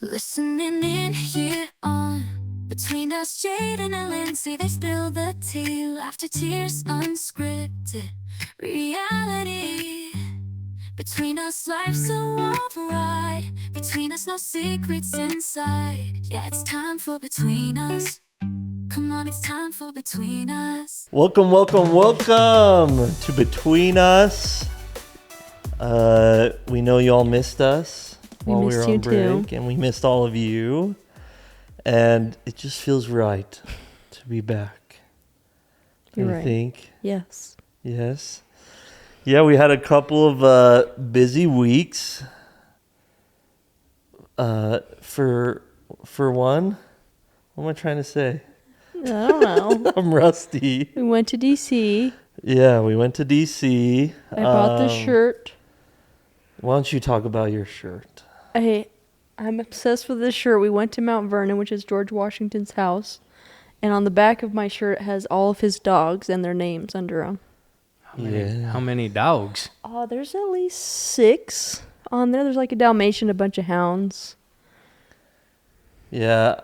Listening in here on Between Us, Jaden and Lindsie, they spill the tea. Laughter, tears, unscripted reality. Between us, life's a wild ride. Between us, no secrets inside. Yeah, it's time for Between Us. Come on, it's time for Between Us. Welcome to Between Us. We know y'all missed us while we were on break, and we missed all of you. And it just feels right to be back. You're right. Think? Yes. Yes. Yeah, we had a couple of busy weeks. For one, what am I trying to say? I don't know. I'm rusty. We went to D.C. Yeah, we went to D.C. I bought the shirt. Why don't you talk about your shirt? I'm obsessed with this shirt. We went to Mount Vernon, which is George Washington's house. And on the back of my shirt, it has all of his dogs and their names under them. How many dogs? There's at least 6 on there. There's like a Dalmatian, a bunch of hounds. Yeah,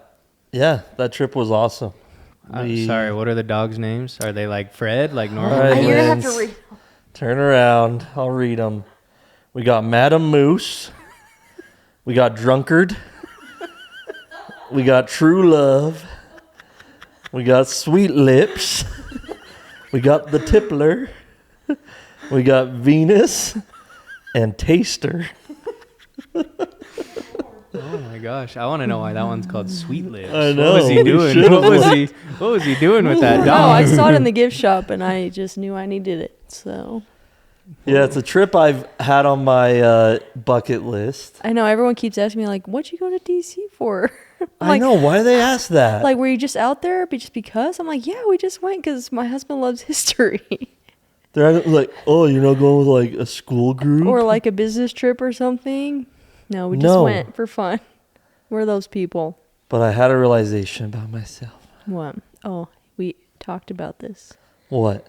that trip was awesome. I'm sorry, what are the dogs' names? Are they like Fred, like normal? All right, You're going to have Linz, to read. Turn around. I'll read them. We got Madam Moose. We got Drunkard. We got True Love. We got Sweet Lips. We got the Tippler. We got Venus and Taster. Oh my gosh, I want to know why that one's called Sweet Lips. I know. What was he doing? What was he doing with that Oh, dog? I saw it in the gift shop, and I just knew I needed it. So Yeah, it's a trip I've had on my bucket list. I know everyone keeps asking me, like, what'd you go to D.C. for? I know. Why do they ask that? Like, were you just out there just because? I'm like, yeah, we just went because my husband loves history. They're like, oh, you're not going with like a school group? Or like a business trip or something. No, we just went for fun. We're those people. But I had a realization about myself. What? Oh, we talked about this. What?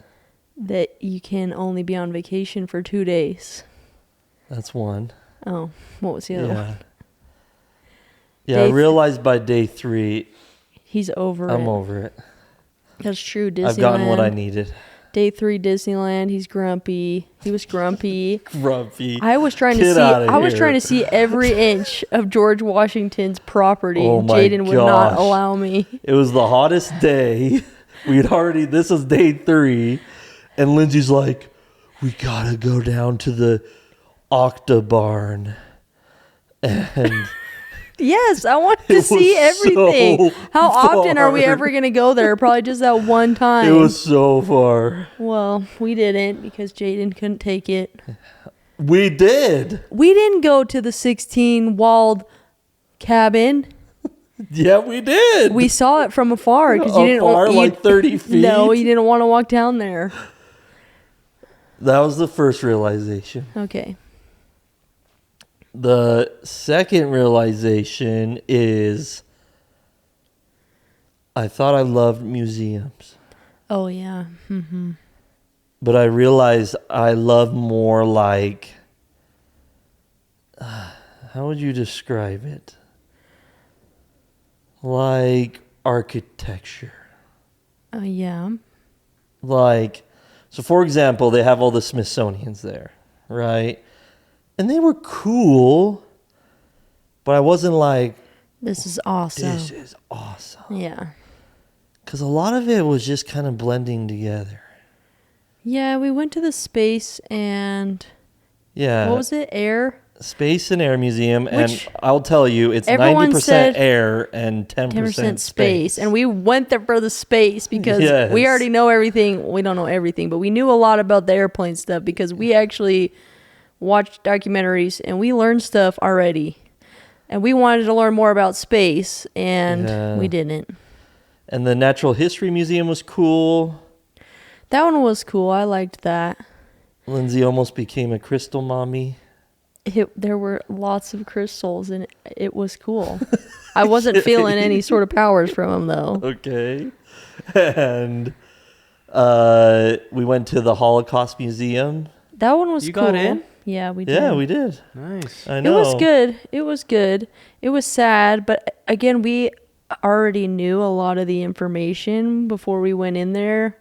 That you can only be on vacation for 2 days. That's one. Oh, what was the other one? Yeah, I realized by day 3, he's over I'm over it. That's true. Disneyland. I've gotten what I needed. Day 3 Disneyland. He's grumpy. He was grumpy. Grumpy. I was trying to see every inch of George Washington's property. Oh my Jaden would not allow me. It was the hottest day. This is day 3. And Lindsay's like, we gotta go down to the Octobarn. And yes, I want to see everything. How often are we ever going to go there? Probably just that one time. It was so far. Well, we didn't because Jaden couldn't take it. We did. We didn't go to the 16-walled cabin. Yeah, we did. We saw it from afar because you didn't want like 30 feet. No, you didn't want to walk down there. That was the first realization. Okay. The second realization is I thought I loved museums. Oh, yeah. Mm-hmm. But I realized I love more like, how would you describe it? Like architecture. Yeah. So for example, they have all the Smithsonians there, right? And they were cool, but I wasn't like, this is awesome. This is awesome. Yeah. Because a lot of it was just kind of blending together. Yeah, we went to the space and... Yeah. What was it? Air? Space and Air Museum. And I'll tell you, it's 90% air and 10% space. And we went there for the space because we already know everything. We don't know everything, but we knew a lot about the airplane stuff because we actually watched documentaries and we learned stuff already. And we wanted to learn more about space and we didn't. And the Natural History Museum was cool. That one was cool. I liked that. Lindsie almost became a crystal mommy. There were lots of crystals and it was cool. I wasn't feeling any sort of powers from them though. Okay. And we went to the Holocaust Museum. That one was cool. You got in? Yeah, we did. Yeah, we did. Nice. I It know. was good. It was good. It was sad, but again, we already knew a lot of the information before we went in there.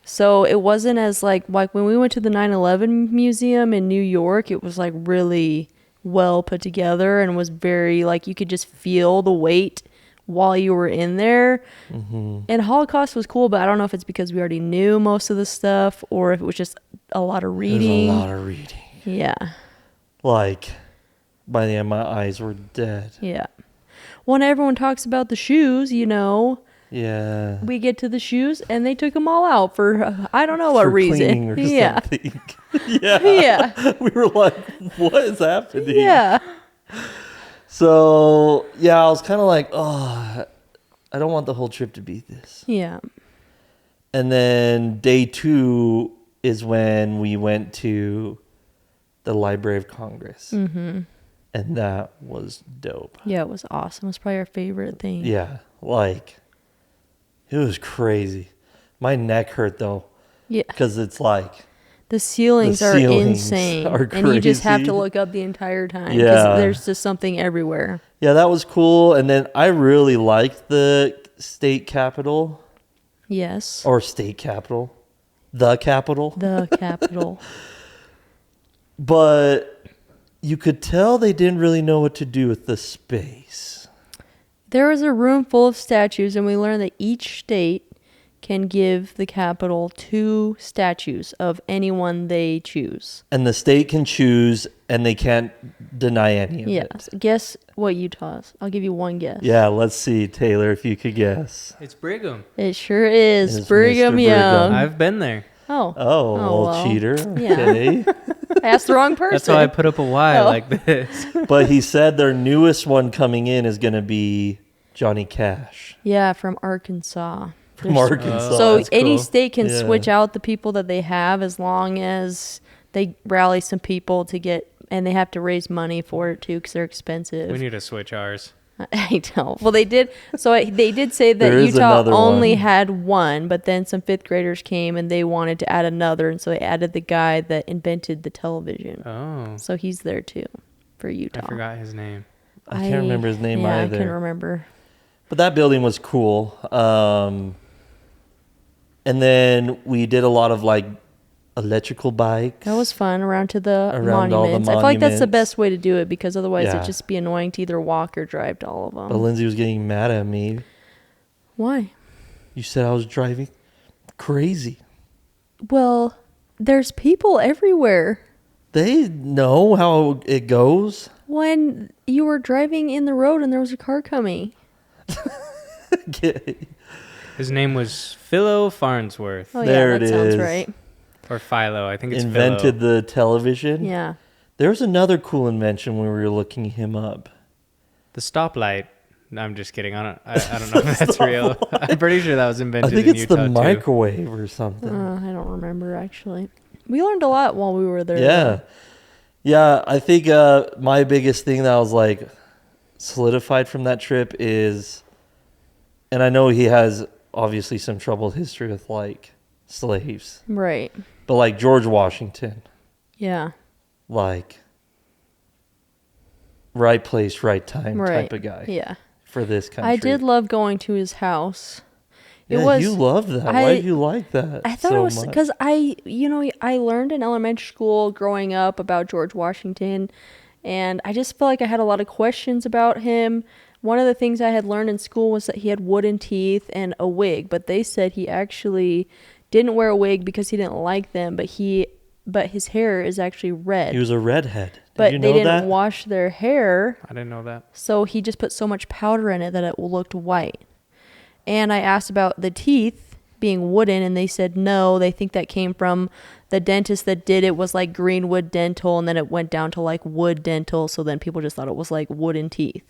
So it wasn't as like when we went to the 9/11 museum in New York, it was like really well put together and was very like you could just feel the weight while you were in there. Mm-hmm. And Holocaust was cool, but I don't know if it's because we already knew most of the stuff or if it was just a lot of reading. There's a lot of reading. Yeah. Like, by the end, my eyes were dead. Yeah. When everyone talks about the shoes, you know, Yeah. we get to the shoes and they took them all out for I don't know what For reason. cleaning or Yeah. something. Yeah. Yeah. We were like, what is happening? Yeah. So, yeah, I was kind of like, oh, I don't want the whole trip to be this. Yeah. And then day 2 is when we went to the Library of Congress. Mm-hmm. And that was dope. Yeah, it was awesome. It was probably our favorite thing. Yeah, like, it was crazy. My neck hurt, though, Yeah. because it's like, The ceilings, The are ceilings insane. are and you just have crazy. to look up the entire time. Yeah. Because there's just something everywhere. yeah, that was cool. And then I really liked the state capitol, Yes. or state capitol, the capitol. The capital. But you could tell they didn't really know what to do with the space. There was a room full of statues, and we learned that each state can give the capital 2 statues of anyone they choose. And the state can choose, and they can't deny any of Yes. it. Guess what Utah's? I'll give you one guess. Yeah, let's see, Taylor, if you could guess. It's Brigham. It sure is. It is Brigham Mr. Young. Brigham. I've been there. Oh. Oh, little well. cheater. Yeah. Okay. I asked the wrong person. That's why I put up a Y Oh. like this. But he said their newest one coming in is going to be Johnny Cash Yeah, from Arkansas. from There's- Arkansas. So that's any cool. state can Yeah. switch out the people that they have as long as they rally some people to get, and they have to raise money for it too because they're expensive. We need to switch ours. I know. Well, they did. So they did say that There is Utah another only one. had one, but then some 5th graders came and they wanted to add another, and so they added the guy that invented the television. Oh, So he's there too for Utah. I forgot his name. I can't remember his name yeah, either. I can remember. But that building was cool. And then we did a lot of like electrical bikes. That was fun around to the Around all the monuments. I feel like that's the monuments. best way to do it because otherwise Yeah. it'd just be annoying to either walk or drive to all of them. But Lindsay was getting mad at me. Why? You said I was driving crazy. Well, there's people everywhere. They know how it goes. When you were driving in the road and there was a car coming. His name was Philo Farnsworth. Oh There yeah, it that sounds is. right. Or Philo. I think it's Invented Philo. the television. Yeah. There was another cool invention when we were looking him up. The stoplight. No, I'm just kidding. I don't know if that's real. I'm pretty sure that was I invented think in it's Utah the too. microwave or something. I don't remember actually. We learned a lot while we were there. Yeah. Yeah, I think my biggest thing that was like solidified from that trip is, and I know he has obviously some troubled history with like slaves, Right. but like George Washington, Yeah. like right place, right time Right. type of guy Yeah. for this country. I did love going to his house. It Yeah, was you loved that. Why did you like that? I thought so it was much? because I learned in elementary school growing up about George Washington, and I just felt like I had a lot of questions about him. One of the things I had learned in school was that he had wooden teeth and a wig, but they said he actually didn't wear a wig because he didn't like them, but his hair is actually red. He was a redhead. Did but you they know didn't that? wash their hair, I didn't know that. so he just put so much powder in it that it looked white. And I asked about the teeth being wooden, and they said no, they think that came from the dentist that did it was like Greenwood Dental, and then it went down to like Wood Dental, so then people just thought it was like wooden teeth.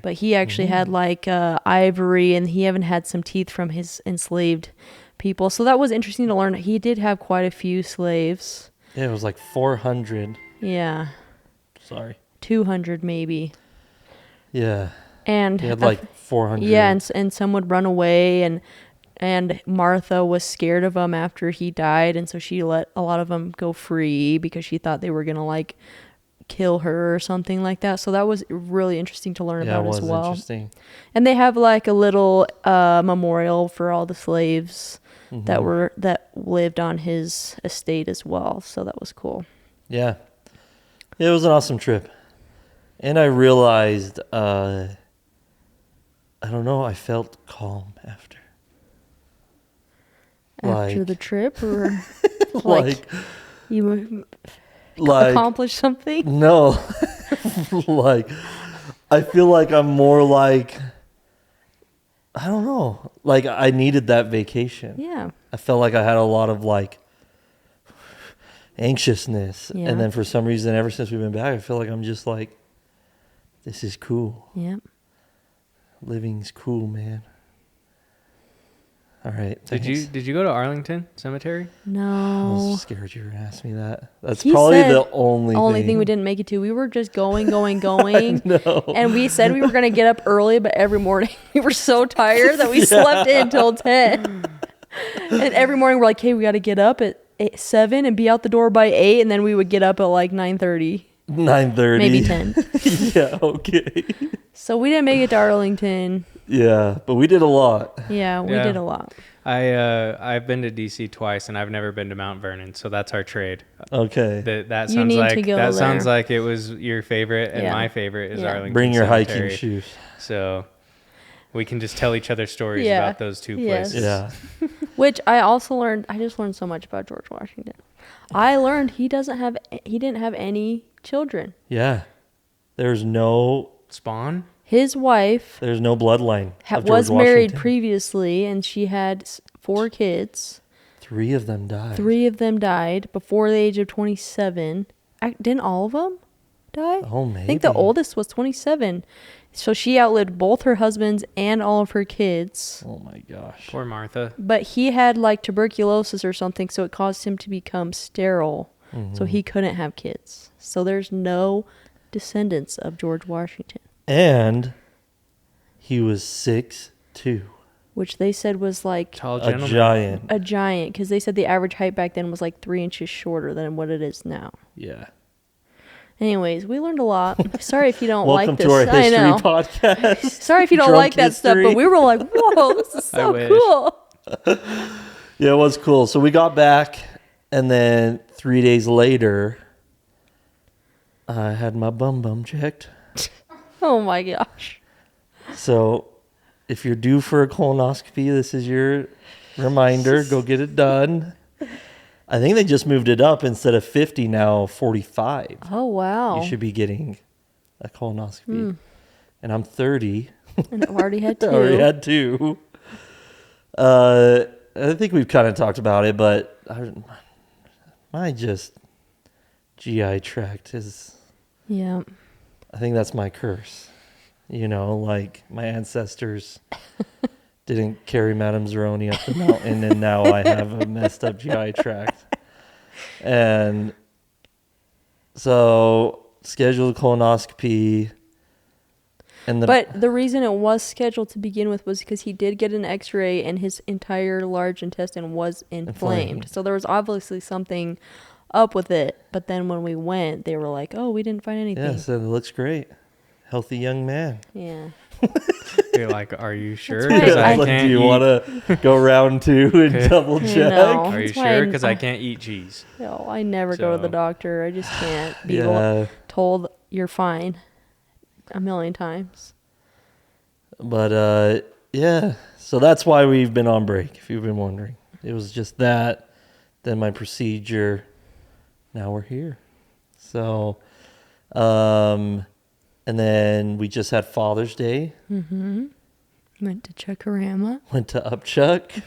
But he actually had like ivory, and he even had some teeth from his enslaved people. So that was interesting to learn. He did have quite a few slaves. Yeah, it was like 400. Yeah, Sorry. 200 maybe. Yeah. And He had like 400. yeah, and some would run away, and and Martha was scared of him after he died, and so she let a lot of them go free because she thought they were gonna like kill her or something like that. So that was really interesting to learn about as well. Interesting. And they have like a little memorial for all the slaves that lived on his estate as well. So that was cool. Yeah. It was an awesome trip. And I realized, I don't know, I felt calm after. After the trip, or like you like accomplished something? no. Like I feel like I'm more like, I don't know, like I needed that vacation. Yeah. I felt like I had a lot of like anxiousness. Yeah. And then for some reason, ever since we've been back, I feel like I'm just like, this is cool. Yeah. Living's cool, man. All right. Did thanks. you go to Arlington Cemetery? I No. was scared you were going to ask me that. That's He probably said the only thing we didn't make it to. We were just going. No. And we said we were going to get up early, but every morning we were so tired that we slept in till 10. And every morning we're like, hey, we got to get up at 7 and be out the door by 8. And then we would get up at like 9:30. 9:30. Maybe 10. Yeah, okay. So we didn't make it to Arlington. Yeah, but we did a lot. Yeah, we Yeah. did a lot. I've been to DC twice, and I've never been to Mount Vernon, so that's our trade. Okay. That You sounds need like to go that sounds there. like it was your favorite, and Yeah. my favorite is Yeah. Arlington. Bring your Cemetery. hiking shoes. So we can just tell each other stories Yeah. about those two Yes. places. Yeah. Which I also learned. I just learned so much about George Washington. I learned he didn't have any children. Yeah. There's no Spawn. His wife bloodline. Of was George married Washington. previously, and she had 4 kids. 3 of them died. 3 of them died before the age of 27. Didn't all of them die? Oh, maybe. I think the oldest was 27. So she outlived both her husbands and all of her kids. Oh my gosh. Poor Martha. But he had like tuberculosis or something, so it caused him to become sterile. So he couldn't have kids. So there's no descendants of George Washington, And he was 6'2". which they said was like Tall A gentleman. giant. a giant, because they said the average height back then was like 3 inches shorter than what it is now. Yeah. Anyways, we learned a lot. Sorry if you don't Welcome like this. to our I history know. podcast. Sorry if you don't Drunk like that stuff, history. but we were like, whoa, this is I so wish. cool. Yeah, it was cool. So we got back, and then 3 days later, I had my bum checked. Oh my gosh. So if you're due for a colonoscopy, this is your reminder. Go get it done. I think they just moved it up. Instead of 50, now 45. Oh wow. You should be getting a colonoscopy. And I'm 30. And I've already had 2. I already had 2. I think we've kind of talked about it, but my GI tract is, Yeah. I think that's my curse. You know, like my ancestors didn't carry Madame Zeroni up the mountain, and now I have a messed up GI tract. And so scheduled colonoscopy. But the reason it was scheduled to begin with was because he did get an x-ray and his entire large intestine was inflamed. So there was obviously something up with it. But then when we went, they were like, oh, we didn't find anything. Yeah, so it looks great. Healthy young man. Yeah. You're like, are you sure? That's 'Cause right. I Like, can't do you eat. want to go round 2 and double check? No. Are you That's why sure? Because I can't eat cheese. No, I never go to the So- doctor. I just can't be Yeah, told you're fine a million times. but yeah. So that's why we've been on break, if you've been wondering. It was just that, then my procedure. Now we're here. So, and then we just had Father's Day. Mm-hmm. Went to Chuckarama. Went to Upchuck.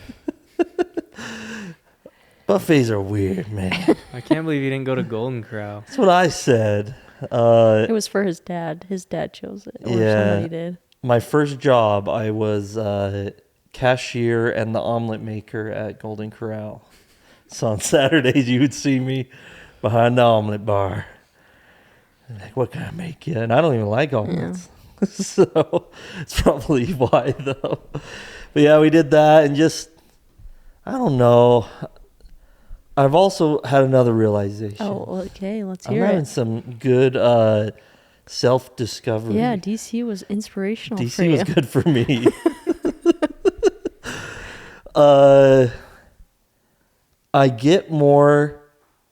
Buffets are weird, man. I can't believe you didn't go to Golden Corral. That's what I said. It was for his dad. His dad chose it. Or Yeah. somebody did. My first job, I was cashier and the omelet maker at Golden Corral. So on Saturdays, you would see me behind the omelet bar. Like, what can I make you? And I don't even like omelets. So it's probably why, though. But yeah, we did that and just I don't know. I've also had another realization. Oh, okay. Let's I'm hear having it. some good self-discovery. Yeah, DC was inspirational for DC you. was good for me. uh, I get more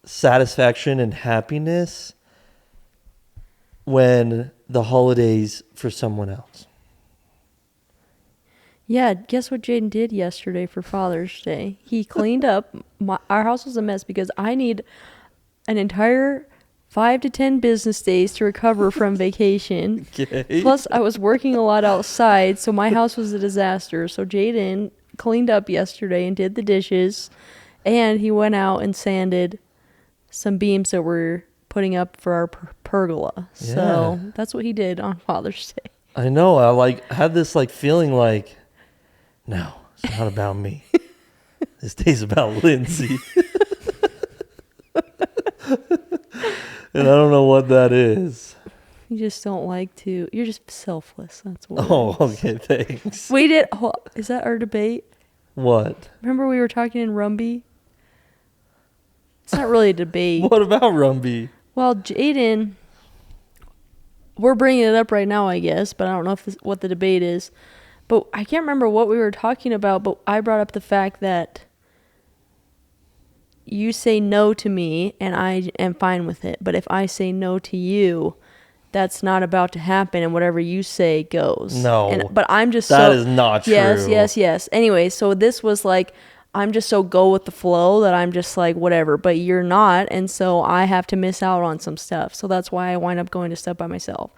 satisfaction and happiness when the holidays for someone else. Yeah, guess what Jaden did yesterday for Father's Day? He cleaned up. Our house was a mess because I need an entire 5 to 10 business days to recover from vacation. Okay. Plus, I was working a lot outside, so my house was a disaster. So Jaden cleaned up yesterday and did the dishes, and he went out and sanded some beams that we're putting up for our pergola. So that's what he did on Father's Day. I know. I had this feeling like, no, it's not about me. This day's about Lindsie. And I don't know what that is. You just don't like to. You're just selfless. That's what. Oh, okay, thanks. We did. Is that our debate? What? Remember we were talking in Rumby? It's not really a debate. What about Rumby? Well, Jaden, we're bringing it up right now, I guess, but I don't know what the debate is. But I can't remember what we were talking about, but I brought up the fact that you say no to me and I am fine with it. But if I say no to you, that's not about to happen, and whatever you say goes. No. But I'm just That is not true. Yes. Anyway, so this was I'm just so go with the flow that I'm just whatever, but you're not, and so I have to miss out on some stuff. So that's why I wind up going to stuff by myself.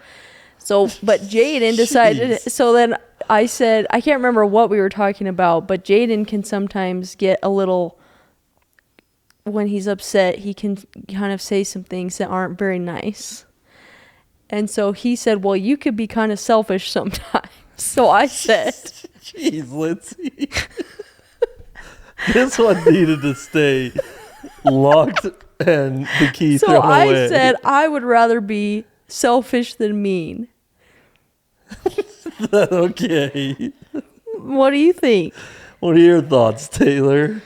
So, but Jaden decided, so then I said, I can't remember what we were talking about, but Jaden can sometimes get a little, when he's upset, he can kind of say some things that aren't very nice. And so he said, well, you could be kind of selfish sometimes. So I said, Jeez, Lindsie. This one needed to stay locked and the key so thrown away. I said, I would rather be selfish than mean. Okay. What do you think? What are your thoughts, Taylor?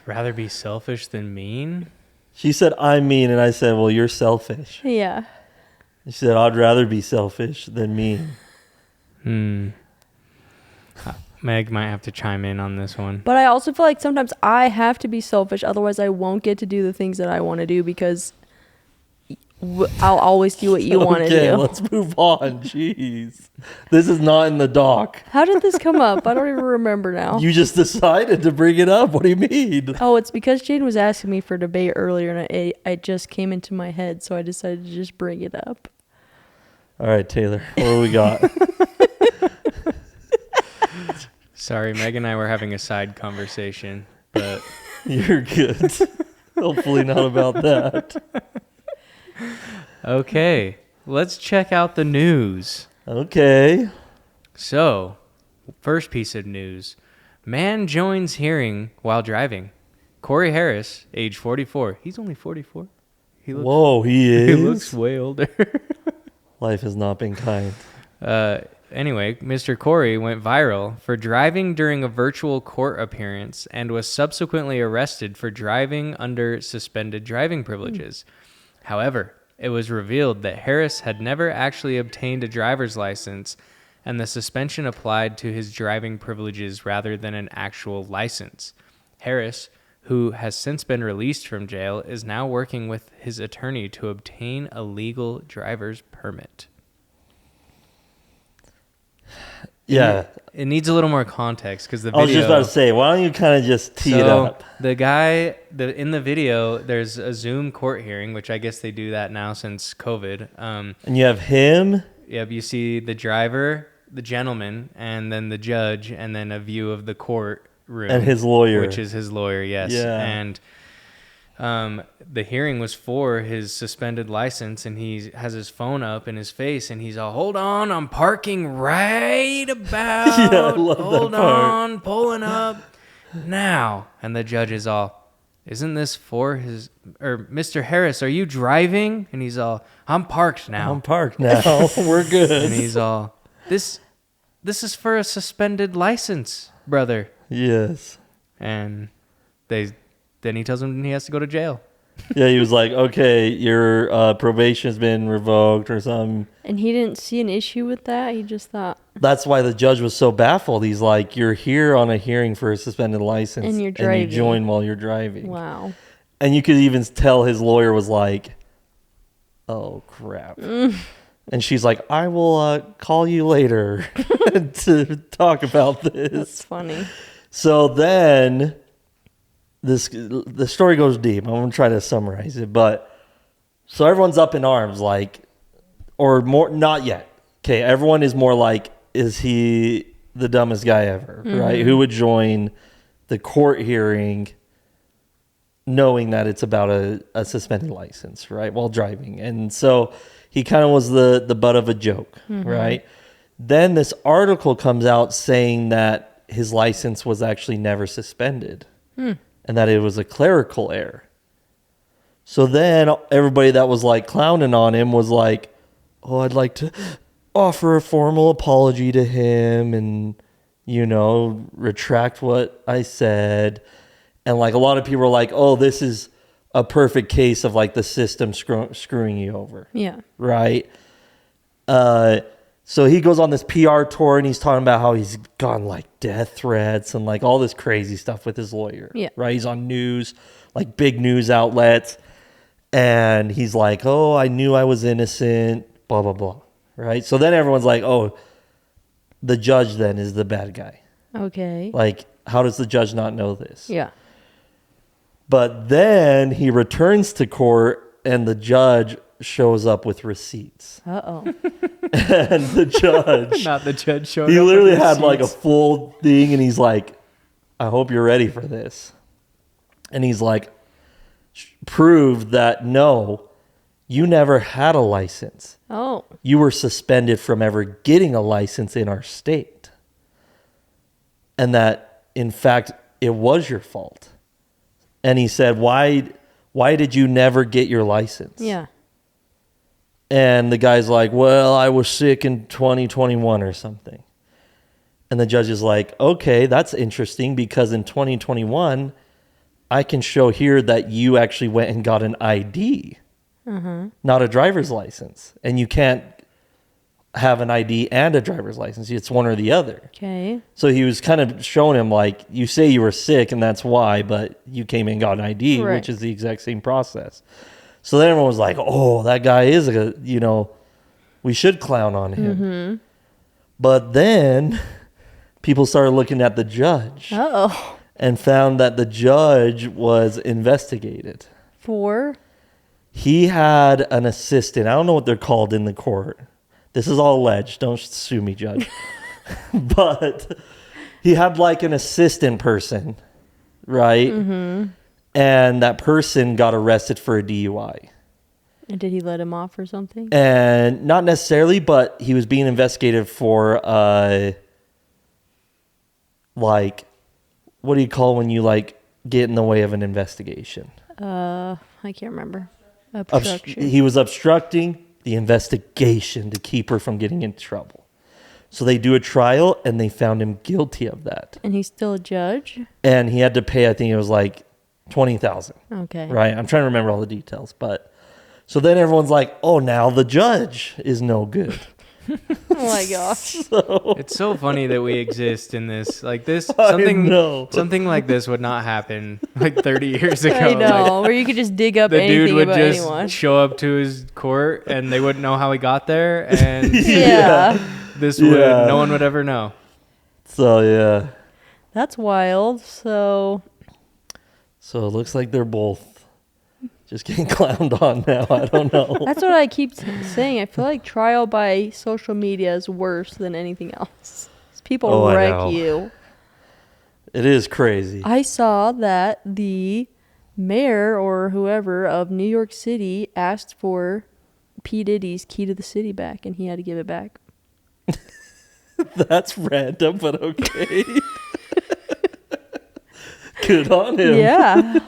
Rather be selfish than mean? She said, I'm mean, and I said, well, you're selfish. Yeah. She said, I'd rather be selfish than mean. Meg might have to chime in on this one. But I also feel like sometimes I have to be selfish, otherwise I won't get to do the things that I want to do because I'll always do what you want to do. Okay, let's move on. Jeez. This is not in the doc. How did this come up? I don't even remember now. You just decided to bring it up. What do you mean? Oh, it's because Jane was asking me for a debate earlier, and it just came into my head, so I decided to just bring it up. All right, Taylor, what do we got? Sorry, Meg and I were having a side conversation, but You're good. Hopefully not about that. okay, let's check out the news. Okay. So, first piece of news. Man joins hearing while driving. Corey Harris, age 44. He's only 44. Whoa, he is? He looks way older. Life has not been kind. Anyway, Mr. Corey went viral for driving during a virtual court appearance and was subsequently arrested for driving under suspended driving privileges. However, it was revealed that Harris had never actually obtained a driver's license, and the suspension applied to his driving privileges rather than an actual license. Harris, who has since been released from jail, is now working with his attorney to obtain a legal driver's permit. Yeah. It needs a little more context because the video... I was just about to say, why don't you kind of just tee it up? The guy, in the video, there's a Zoom court hearing, which I guess they do that now since COVID. And you have him? Yep, you see the driver, the gentleman, and then the judge, and then a view of the court room. And his lawyer. Which is his lawyer, yes. Yeah. And the hearing was for his suspended license, and he has his phone up in his face, and he's all, hold on, I'm parking right about. Yeah, I love hold that part. on, pulling up now. And the judge is all, isn't this for his, or Mr. Harris, are you driving? And he's all, I'm parked now. I'm parked now. We're good. And he's all, this is for a suspended license, brother. Yes. And then he tells him he has to go to jail. Yeah, he was like, okay, your probation has been revoked or something. And he didn't see an issue with that. He just thought. That's why the judge was so baffled. He's like, you're here on a hearing for a suspended license. And you're driving. And you join while you're driving. Wow. And you could even tell his lawyer was like, oh, crap. And she's like, I will call you later to talk about this. That's funny. So then the story goes deep. I'm going to try to summarize it. But so everyone's up in arms, like, or more, not yet. Okay, everyone is more like, is he the dumbest guy ever, right? Who would join the court hearing knowing that it's about a suspended license, right, while driving? And so he kind of was the butt of a joke, right? Then this article comes out saying that his license was actually never suspended and that it was a clerical error. So then everybody that was like clowning on him was like, oh, I'd like to offer a formal apology to him and, you know, retract what I said. And like a lot of people were like, oh, this is a perfect case of like the system screwing you over. Yeah. Right. So he goes on this PR tour and he's talking about how he's gotten like death threats and like all this crazy stuff with his lawyer. Yeah. Right. He's on news, like big news outlets. And he's like, oh, I knew I was innocent, blah, blah, blah. Right. So then everyone's like, oh, the judge then is the bad guy. Okay. Like, how does the judge not know this? Yeah. But then he returns to court and the judge shows up with receipts. Uh-oh. And the judge, Not the judge showing he up literally with had like a receipts. full thing and he's like, I hope you're ready for this. And he's like, proved that no, you never had a license. Oh. You were suspended from ever getting a license in our state. And that, in fact, it was your fault. And he said, why did you never get your license? Yeah. And the guy's like, well, I was sick in 2021 or something. And the judge is like, okay, that's interesting because in 2021, I can show here that you actually went and got an ID, not a driver's license. And you can't have an ID and a driver's license. It's one or the other. Okay. So he was kind of showing him like, you say you were sick and that's why, but you came in and got an ID, Right. which is the exact same process. So then everyone was like, oh, that guy is we should clown on him. But then people started looking at the judge Uh-oh. and found that the judge was investigated. For? He had an assistant. I don't know what they're called in the court. This is all alleged. Don't sue me, judge. But he had like an assistant person, right? And that person got arrested for a DUI. And did he let him off or something? And not necessarily, but he was being investigated for like, what do you call when you like get in the way of an investigation? I can't remember. Obstruction. He was obstructing the investigation to keep her from getting into trouble. So they do a trial and they found him guilty of that. And he's still a judge? And he had to pay, I think it was like $20,000. Okay. Right? I'm trying to remember all the details, but so then everyone's like, "Oh, now the judge is no good." Oh my gosh. It's so funny that we exist in this. Like this, I something know. like this would not happen like 30 years ago. I know. Like, Where you could just dig up the dude anything would about just anyone. show up to his court and they wouldn't know how he got there, and Yeah. no one would ever know. So yeah. That's wild. So So it looks like they're both just getting clowned on now. I don't know. that's what I keep saying. I feel like trial by social media is worse than anything else. People Oh, I wreck know. you. It is crazy. I saw that the mayor or whoever of New York City asked for P. Diddy's key to the city back, and he had to give it back. That's random, but okay. Good on him. Yeah.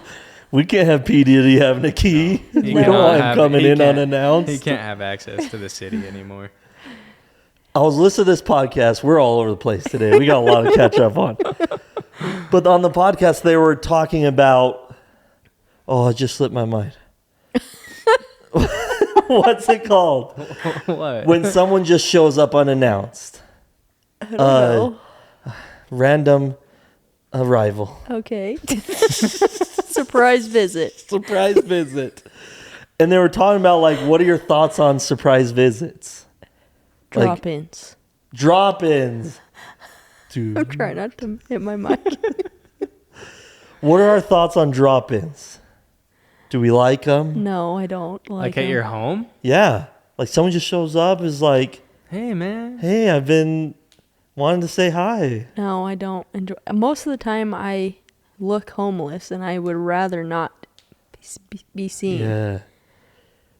We can't have P. Diddy having a key. He We don't cannot want him have- coming he in can't- unannounced. He can't have access to the city anymore. I was listening to this podcast. We're all over the place today. We got a lot to catch up on. But on the podcast, they were talking about. Oh, it just slipped my mind. What's it called? What? When someone just shows up unannounced. I don't know. Random arrival. Okay. Surprise visit. Surprise visit. And they were talking about, like, what are your thoughts on surprise visits? Like, Drop-ins. drop-ins. Dude. I'm trying not to hit my mic. What are our thoughts on drop-ins? Do we like them? No, I don't Like at them. your home? Yeah. Like someone just shows up, is like, Hey, man. hey, I've been wanting to say hi. No, I don't enjoy. Most of the time, I look homeless, and I would rather not be seen. Yeah.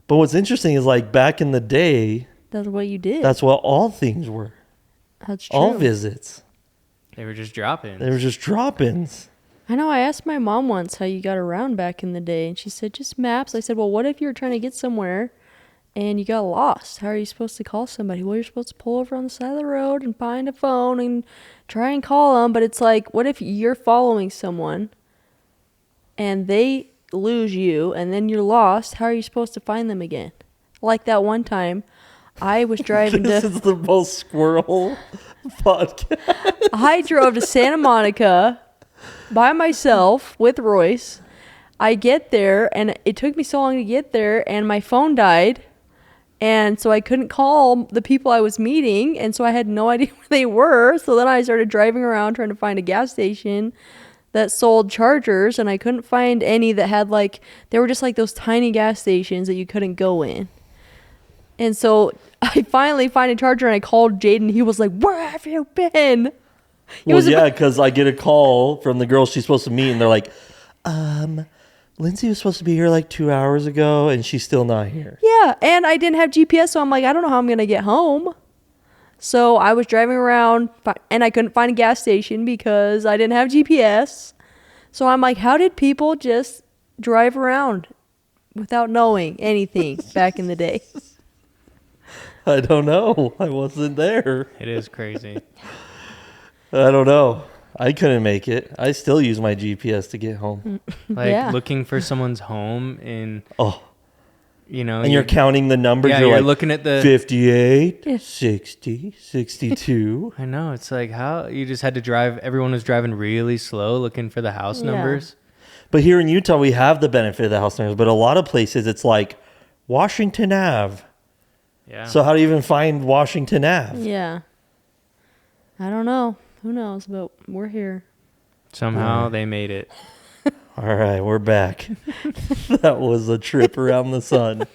But what's interesting is, like, back in the day, That's what you did. that's what all things were. That's true. All visits. They were just dropping. They were just drop-ins. I know. I asked my mom once how you got around back in the day, and she said just maps. I said, well, what if you were trying to get somewhere and you got lost? How are you supposed to call somebody? Well, you're supposed to pull over on the side of the road and find a phone and try and call them. But it's like, what if you're following someone and they lose you and then you're lost? How are you supposed to find them again? Like that one time, I was driving This to... is the most squirrel podcast. I drove to Santa Monica by myself with Royce. I get there, and it took me so long to get there, and my phone died. And so I couldn't call the people I was meeting, and so I had no idea where they were. So then I started driving around trying to find a gas station that sold chargers, and I couldn't find any that had, like, they were just like those tiny gas stations that you couldn't go in. And so I finally find a charger, and I called Jaden. He was like, where have you been? Well, yeah, because I get a call from the girl she's supposed to meet, and they're like, Lindsie was supposed to be here like 2 hours ago, and she's still not here. Yeah, and I didn't have GPS, so I'm like, I don't know how I'm going to get home. So I was driving around, and I couldn't find a gas station because I didn't have GPS. So I'm like, how did people just drive around without knowing anything back in the day? I don't know. I wasn't there. It is crazy. I don't know. I couldn't make it. I still use my GPS to get home. Like Yeah. looking for someone's home in, Oh, you know. and you're counting the numbers. Yeah, you're you're like, looking at the... 58, Yeah. 60, 62. I know. It's like how you just had to drive. Everyone was driving really slow looking for the house Yeah. numbers. But here in Utah, we have the benefit of the house numbers. But a lot of places, it's like Washington Ave. Yeah. So how do you even find Washington Ave? Yeah. I don't know. Who knows? But we're here. Somehow they made it. All right, we're back. That was a trip around the sun.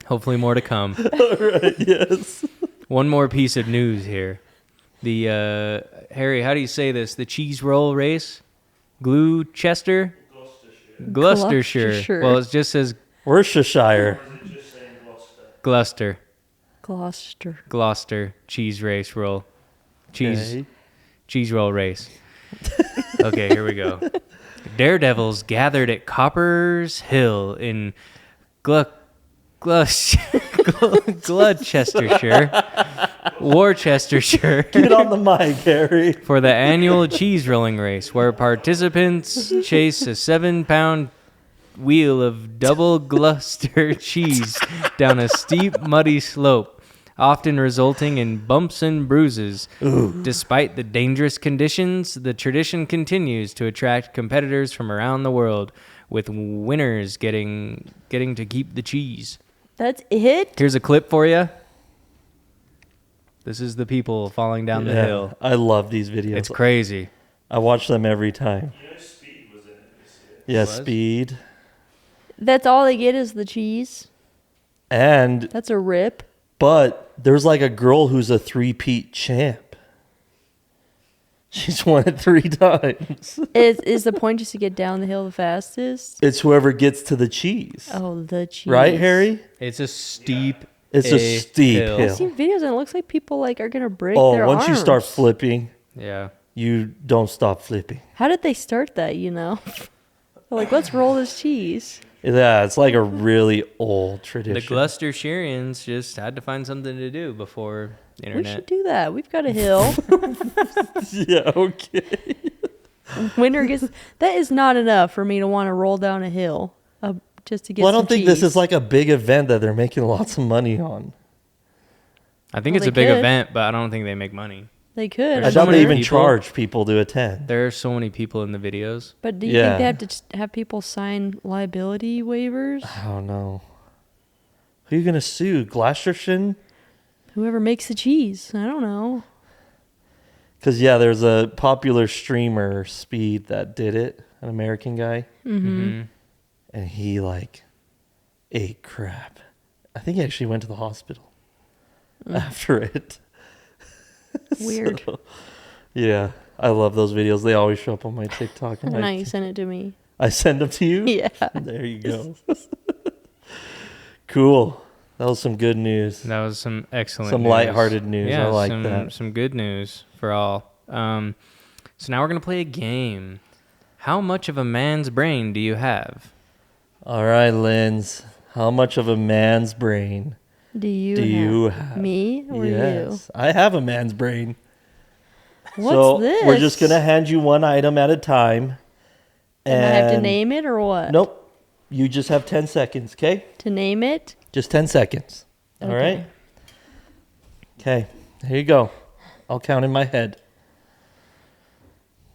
Hopefully more to come. All right, yes. One more piece of news here. The Harry, how do you say this? The cheese roll race? Gloucester? Gloucestershire. Gloucestershire. Well, it just says Worcestershire. Gloucester. Gloucester. Cheese race roll. Okay. Cheese roll race. Okay, here we go. Daredevils gathered at Copper's Hill in Gloucestershire. Worcestershire. Get on the mic, Harry. For the annual cheese rolling race, where participants chase a 7-pound wheel of double Gloucester cheese down a steep, muddy slope, often resulting in bumps and bruises. Despite the dangerous conditions, the tradition continues to attract competitors from around the world, with winners getting to keep the cheese. That's it? Here's a clip for you. This is the people falling down the hill. I love these videos. It's crazy. I watch them every time. Speed was in it this year. Yeah, Was? Speed. That's all they get is the cheese? And, That's a rip. but there's like a girl who's a three-peat champ. She's won it 3 times. Is the point just to get down the hill the fastest? It's whoever gets to the cheese. Oh, the cheese. Right, Harry? It's a steep It's a steep hill. hill. I've seen videos and it looks like people like are gonna break Oh, their once you arms. start flipping, Yeah. you don't stop flipping. How did they start that, you know? They're like, let's roll this cheese. Yeah, it's like a really old The tradition. Gloucestershirians just had to find something to do before We internet. should do that. We've got a hill. Yeah, okay. Winter gets that is not enough for me to want to roll down a hill just to get. Well, I some don't think this cheese. is like a big event that they're making lots of money on. I think Well, it's a they big could. event, but I don't think they make money. They could. I There's doubt so they many even people. charge people to attend. There are so many people in the videos. But do you Yeah. think they have to have people sign liability waivers? I don't know. Who are you gonna sue? Gloucester? Whoever makes the cheese. I don't know. Because yeah, there's a popular streamer, Speed, that did it. An American guy, Mm-hmm. and he like ate crap. I think he actually went to the hospital after it. Weird. So, yeah, I love those videos. They always show up on my TikTok. And now you send it to me. I send them to you? Yeah. There you go. Cool. That was some good news. That was some excellent Some news. lighthearted news. Yeah, I like some, that. Some good news for all. So now we're going to play a game. How much of a man's brain do you have? All right, Linz. How much of a man's brain Do you do have you have? me or Yes, I have a man's brain. you? What's so this? we're just going to hand you one item at a time. And I have to and- name it or what? Nope. You just have 10 seconds, okay? To name it? Just 10 seconds. All Okay. right? Okay. Here you go. I'll count in my head.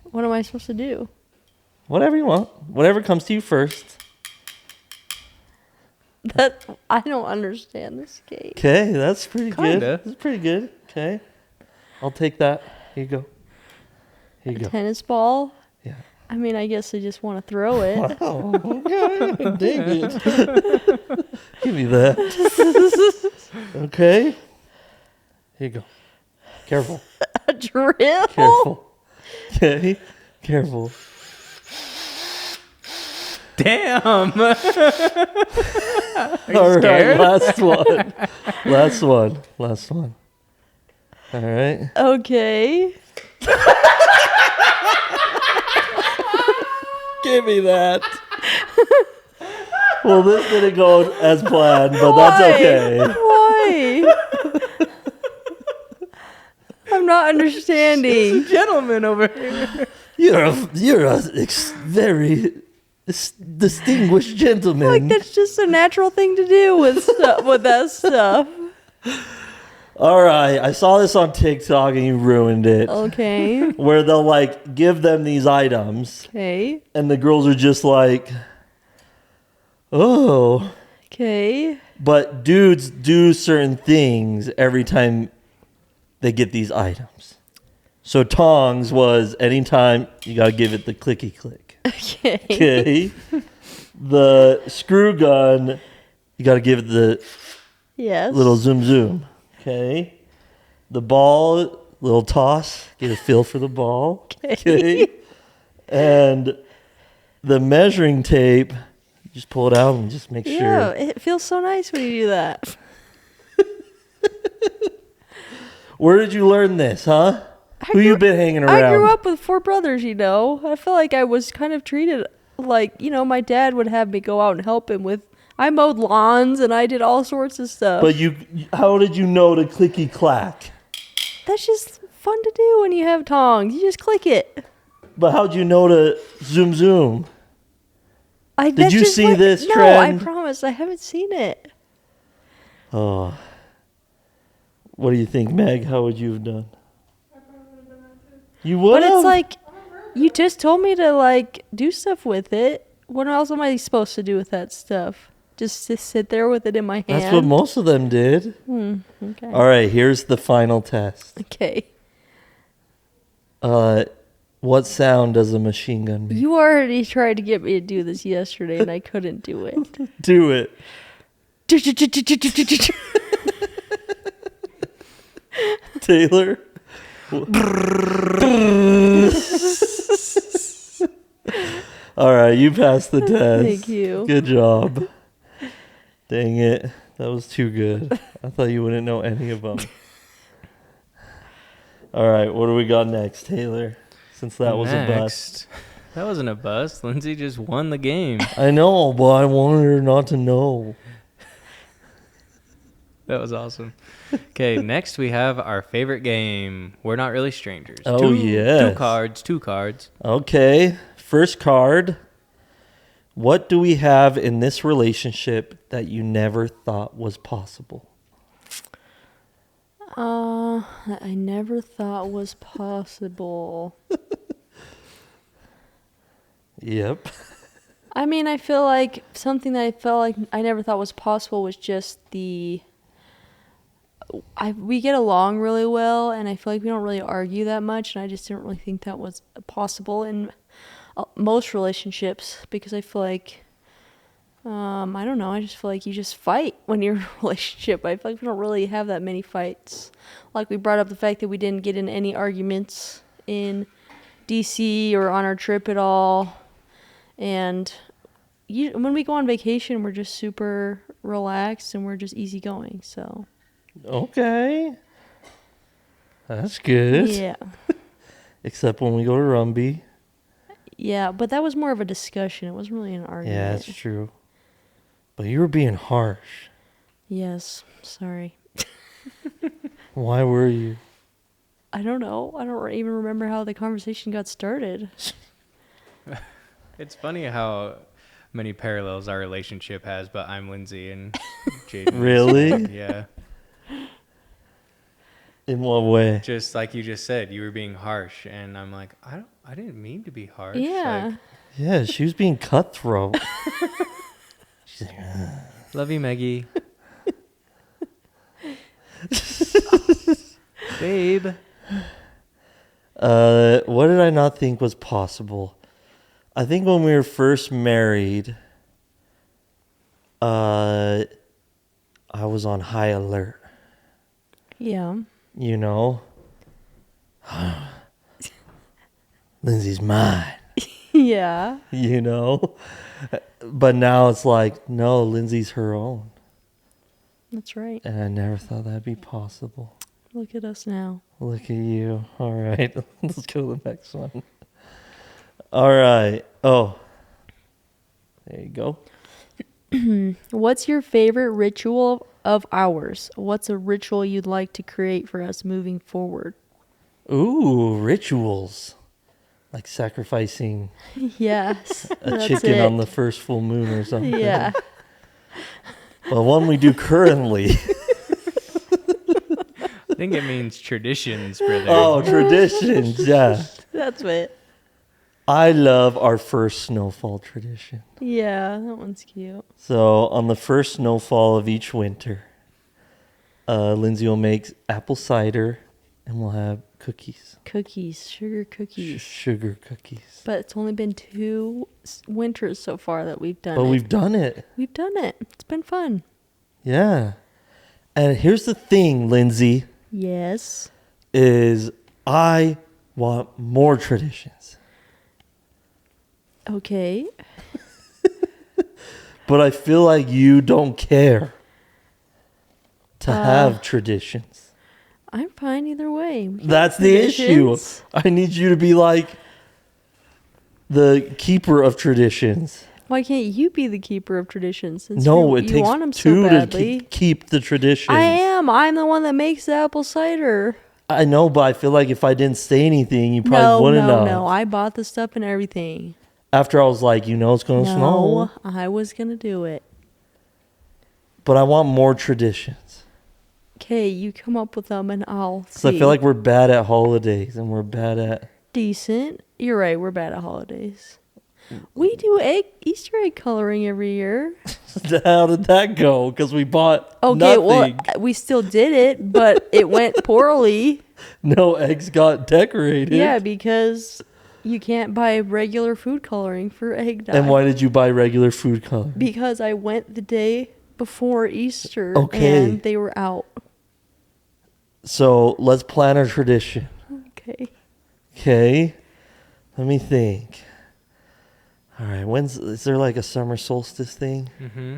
What am I supposed to do? Whatever you want. Whatever comes to you first. That I don't understand this game. Okay, that's pretty good. Kinda. That's pretty good. Okay. I'll take that. Here you go. Here you go. Tennis ball? Yeah. I mean, I guess I just want to throw it. Wow. Okay. Dang it. Give me that. Okay. Here you go. Careful. A drill? Careful. Okay. Careful. Damn! All right. scared? Last one. Last one. Last one. All right. Okay. Give me that. Well, this didn't go as planned, but Why? that's okay. Why? I'm not understanding. Gentleman over here. You're a very distinguished gentleman. Like that's just a natural thing to do with stuff with that stuff. All right, I saw this on TikTok and you ruined it. Okay. Where they'll like give them these items, Okay. and the girls are just like, "Oh." Okay. But dudes do certain things every time they get these items. So tongs was anytime you gotta give it the clicky click. Okay. Okay. The screw gun, you gotta give it the Yes. little zoom zoom. Okay. The ball, little toss, get a feel for the ball. Okay. And the measuring tape, just pull it out and just make Yeah, sure. it feels so nice when you do that. Where did you learn this, huh? Who you been hanging I around? grew up with 4 brothers, you know. I feel like I was kind of treated like, you know, my dad would have me go out and help him with. I mowed lawns and I did all sorts of stuff. But how did you know to clicky clack? That's just fun to do when you have tongs. You just click it. But how'd you know to zoom zoom? Did you see this No, trend? I promise. I haven't seen it. Oh. What do you think, Meg? How would you have done? You would But have? it's like, you just told me to, like, do stuff with it. What else am I supposed to do with that stuff? Just to sit there with it in my hand? That's what most of them did. Okay. All right, here's the final test. Okay. What sound does a machine gun make? You already tried to get me to do this yesterday, and I couldn't do it. Do it. Taylor? All right, you passed the test. Thank you. Good job. Dang it. That was too good. I thought you wouldn't know any of them. All right, what do we got next, Taylor? Since that was a bust. That wasn't a bust. Lindsay just won the game. I know, but I wanted her not to know. That was awesome. Okay, next we have our favorite game. We're Not Really Strangers. Oh, yes. Two cards. Okay, first card. What do we have in this relationship that you never thought was possible? That I never thought was possible. Yep. I mean, I feel like something that I felt like I never thought was possible was just we get along really well, and I feel like we don't really argue that much, and I just didn't really think that was possible in most relationships, because I feel like, I don't know, I just feel like you just fight when you're in a relationship. I feel like we don't really have that many fights. Like, we brought up the fact that we didn't get in any arguments in D.C. or on our trip at all. And when we go on vacation, we're just super relaxed and we're just easygoing. So, Okay. That's good. yeah. Except when we go to Rumby. Yeah, but that was more of a discussion. It wasn't really an argument. Yeah, that's true. But you were being harsh. Yes, sorry. Why were you? I don't know. I don't even remember how the conversation got started. It's funny how many parallels our relationship has, but I'm Lindsie and Jaden. Really? Yeah. In what way? Just like you just said, you were being harsh, and I'm like, I didn't mean to be harsh. Yeah. Like, Yeah, she was being cutthroat. She's like, love you, Maggie. Babe. what did I not think was possible? I think when we were first married, I was on high alert. Yeah. You know? Lindsay's mine. Yeah. You know? But now it's like, no, Lindsay's her own. That's right. And I never thought that'd be possible. Look at us now. Look at you. All right. Let's go to the next one. All right. Oh. There you go. What's your favorite ritual of ours? What's a ritual you'd like to create for us moving forward? Ooh, rituals. Like sacrificing Yes. a that's chicken it. on the first full moon or something. Yeah. Well, one we do currently. I think it means traditions, brother. Oh, traditions. Yeah. That's it. I love our first snowfall tradition. Yeah, that one's cute. So on the first snowfall of each winter, Lindsay will make apple cider and we'll have cookies. Cookies, sugar cookies. Sugar cookies. But it's only been 2 winters so far that we've done But it. we've done it. We've done it. It's been fun. Yeah. And here's the thing, Lindsay, Yes. is I want more traditions. Okay. But I feel like you don't care to have traditions. I'm fine either way. We can That's have the issue. traditions. I need you to be like the keeper of traditions. Why can't you be the keeper of traditions? Since No, you it takes want 'em so two to badly. keep the traditions. I am. I'm the one that makes the apple cider. I know, but I feel like if I didn't say anything, you probably wouldn't know. No. I bought the stuff and everything. After I was like, you know it's going to No, snow. I was going to do it. But I want more traditions. Okay, you come up with them and I'll So see. I feel like we're bad at holidays and we're bad at... Decent. You're right. We're bad at holidays. We do Easter egg coloring every year. How did that go? Because we bought Okay, nothing. well, we still did it, but it went poorly. No eggs got decorated. Yeah, because you can't buy regular food coloring for egg dye. And why did you buy regular food color? Because I went the day before Easter Okay. and they were out. So let's plan a tradition. Okay. Okay. Let me think. All right. Is there like a summer solstice thing? Mm-hmm.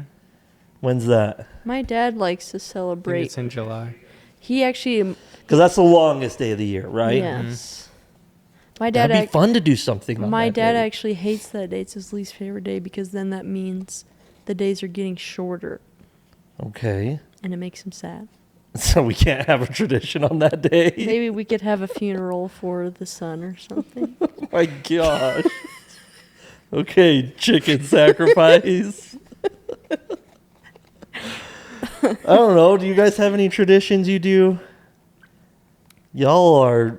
When's that? My dad likes to I think celebrate. it's in July. He actually, Because that's the longest day of the year, right? yes. My dad, That'd be fun to do something on my that dad day. actually hates that day. It's his least favorite day because then that means the days are getting shorter. Okay. and it makes him sad. So we can't have a tradition on that day. Maybe we could have a funeral for the son or something. Oh my gosh. Okay, chicken sacrifice. I don't know. Do you guys have any traditions you do? Y'all are.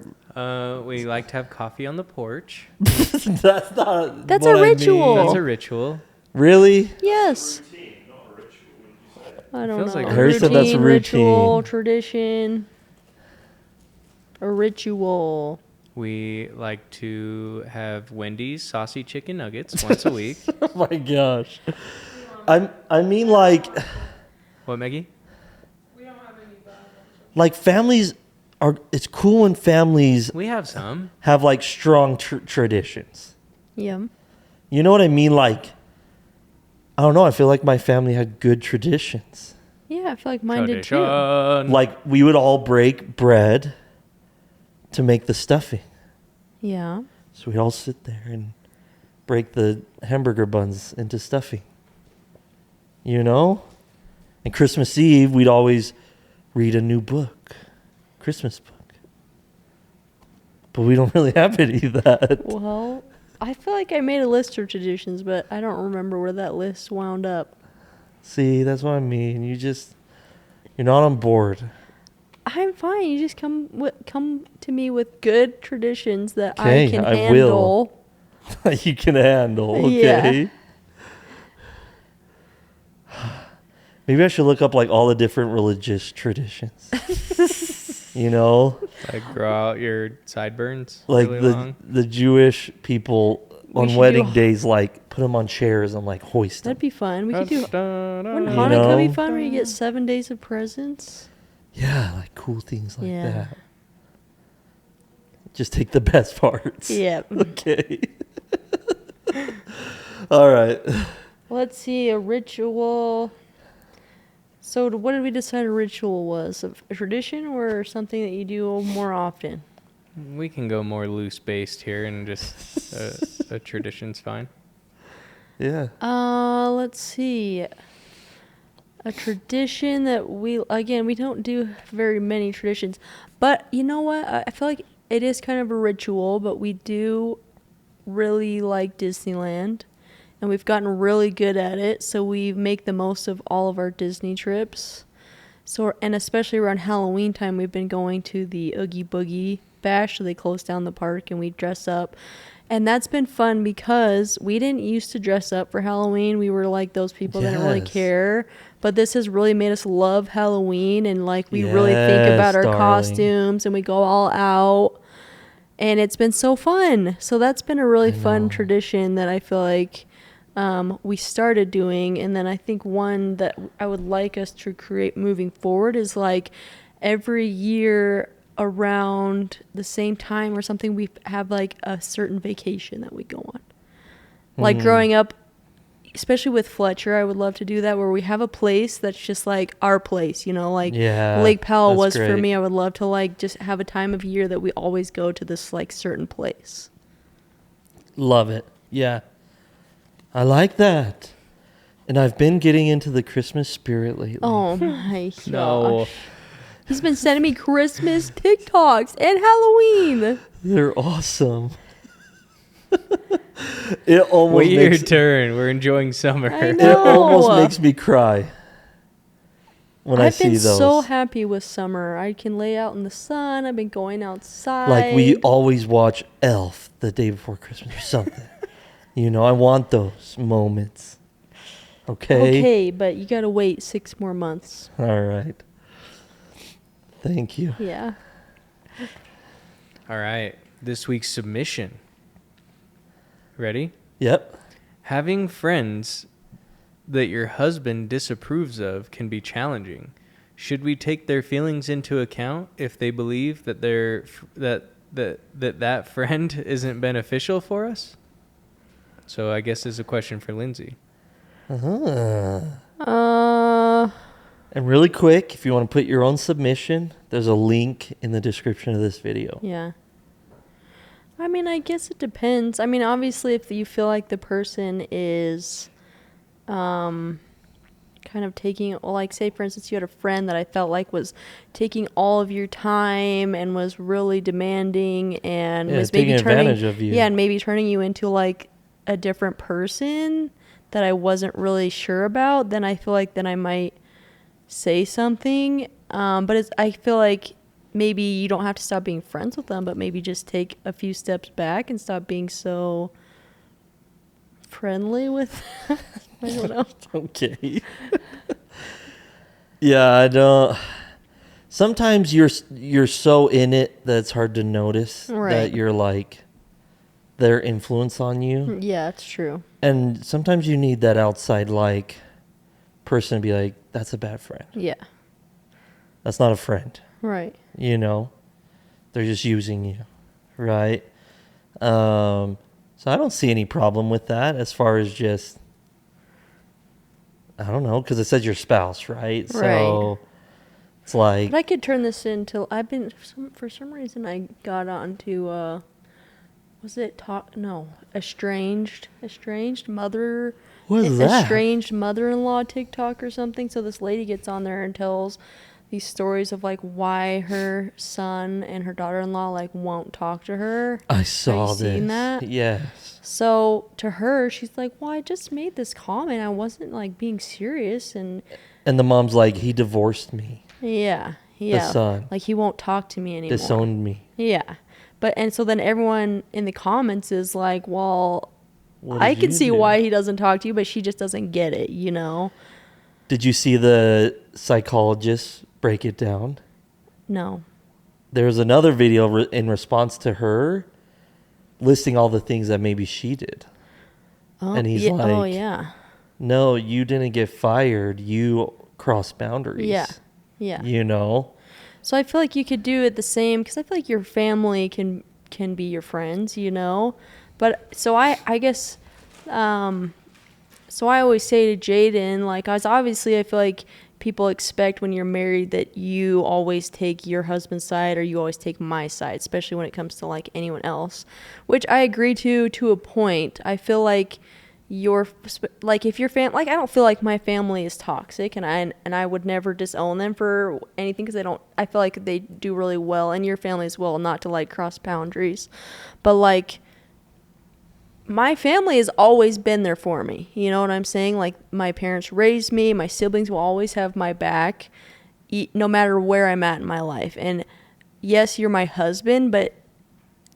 We like to have coffee on the porch. That's not. That's what a I mean. ritual. That's a ritual. Really? Yes. Routine, not a ritual, wouldn't you say? I don't Feels know. like Harry said that's a Ritual, routine. tradition. A ritual. We like to have Wendy's saucy chicken nuggets once a week. Oh my gosh. I mean like What, Maggie? like families are. It's cool when families We have some. have like strong traditions. Yeah. You know what I mean? Like, I don't know. I feel like my family had good traditions. Yeah, I feel like mine did too. Tradition. Like, we would all break bread to make the stuffing. Yeah. So we'd all sit there and break the hamburger buns into stuffing. You know? And Christmas Eve, we'd always read a new book. Christmas book. But we don't really have any of that. Well, I feel like I made a list of traditions, but I don't remember where that list wound up. See, that's what I mean. You're not on board. I'm fine. You just come to me with good traditions that Okay, I can I handle. will. You can handle, okay? Maybe I should look up like all the different religious traditions. You know? Like grow out your sideburns Like really long. the Jewish people We on should wedding do- days, like put them on chairs and like hoist them. That'd be fun. We could do. Wouldn't You Hanukkah know? be fun where you get 7 days of presents? Yeah, like cool things like Yeah. that. Just take the best parts. Yeah. Okay. All right. Let's see, a ritual. So what did we decide a ritual was? A tradition or something that you do more often? We can go more loose based here and just a tradition's fine. Yeah. Let's see. A tradition that we don't do very many traditions. But you know what? I feel like it is kind of a ritual, but we do really like Disneyland. And we've gotten really good at it, so we make the most of all of our Disney trips. So, and especially around Halloween time, we've been going to the Oogie Boogie Bash, so they close down the park and we dress up. And that's been fun because we didn't used to dress up for Halloween. We were like those people that didn't really Yes. care. But this has really made us love Halloween, and like we really think about Yes, our darling. costumes and we go all out. And it's been so fun. So that's been a really fun tradition that I feel like we started doing. And then I think one that I would like us to create moving forward is like every year around the same time or something, we have like a certain vacation that we go on. Like growing up, especially with Fletcher, I would love to do that where we have a place that's just like our place, you know, like Yeah, Lake Powell that's was for great. me. I would love to like just have a time of year that we always go to this like certain place. Love it. Yeah. I like that. And I've been getting into the Christmas spirit lately. Oh my gosh. No. He's been sending me Christmas TikToks and Halloween. They're awesome. It almost Wait your makes turn. We're enjoying summer. I it know. almost makes me cry when I I've see been those. so happy with summer. I can lay out in the sun. I've been going outside. Like we always watch Elf the day before Christmas or something. You know, I want those moments. Okay? Okay, but you gotta wait 6 more months. All right. Thank you. Yeah. All right. This week's submission. Ready? Yep. Having friends that your husband disapproves of can be challenging. Should we take their feelings into account if they believe that that friend isn't beneficial for us? So I guess this is a question for Lindsie. And really quick, if you want to put your own submission, there's a link in the description of this video. Yeah. I mean, I guess it depends. I mean, obviously, if you feel like the person is kind kind of taking, like, say for instance you had a friend that I felt like was taking all of your time and was really demanding and was maybe taking advantage of you. Yeah, and maybe turning you into like a different person that I wasn't really sure about, then I feel like then I might say something. But I feel like maybe you don't have to stop being friends with them, but maybe just take a few steps back and stop being so friendly with I don't know. Okay. Yeah, I don't. Sometimes you're so in it that it's hard to notice Right. that you're like their influence on you. Yeah, it's true. And sometimes you need that outside like person to be like, that's a bad friend. Yeah. That's not a friend. Right. You know? They're just using you. Right? So I don't see any problem with that as far as just, I don't know, because it says your spouse, right? So it's like, But I could turn this into, I've been, for some reason I got onto, was it estranged mother, what is that? estranged mother-in-law TikTok or something. So this lady gets on there and tells these stories of like why her son and her daughter-in-law like won't talk to her. I saw Have you seen that? Yes. So to her, she's like, well, I just made this comment. I wasn't like being serious. And And the mom's like, he divorced me. yeah. The son. Like he won't talk to me anymore. Disowned me. Yeah. And so then everyone in the comments is like, well, What I did can you see do? why he doesn't talk to you, but she just doesn't get it, you know? Did you see the psychologist break it down? No. There's another video in response to her listing all the things that maybe she did. Oh, And he's yeah. like, Oh, yeah. no, you didn't get fired. You crossed boundaries. Yeah. Yeah. You know? So I feel like you could do it the same, because I feel like your family can be your friends, you know? But so I guess, so I always say to Jaden, like, I feel like people expect when you're married that you always take your husband's side or you always take my side, especially when it comes to like anyone else, which I agree to a point. I feel like if your family, like, I don't feel like my family is toxic, and I would never disown them for anything, because I feel like they do really well, and your family as well, not to like cross boundaries, but like my family has always been there for me. You know what I'm saying? Like, my parents raised me, my siblings will always have my back, no matter where I'm at in my life. And yes, you're my husband, but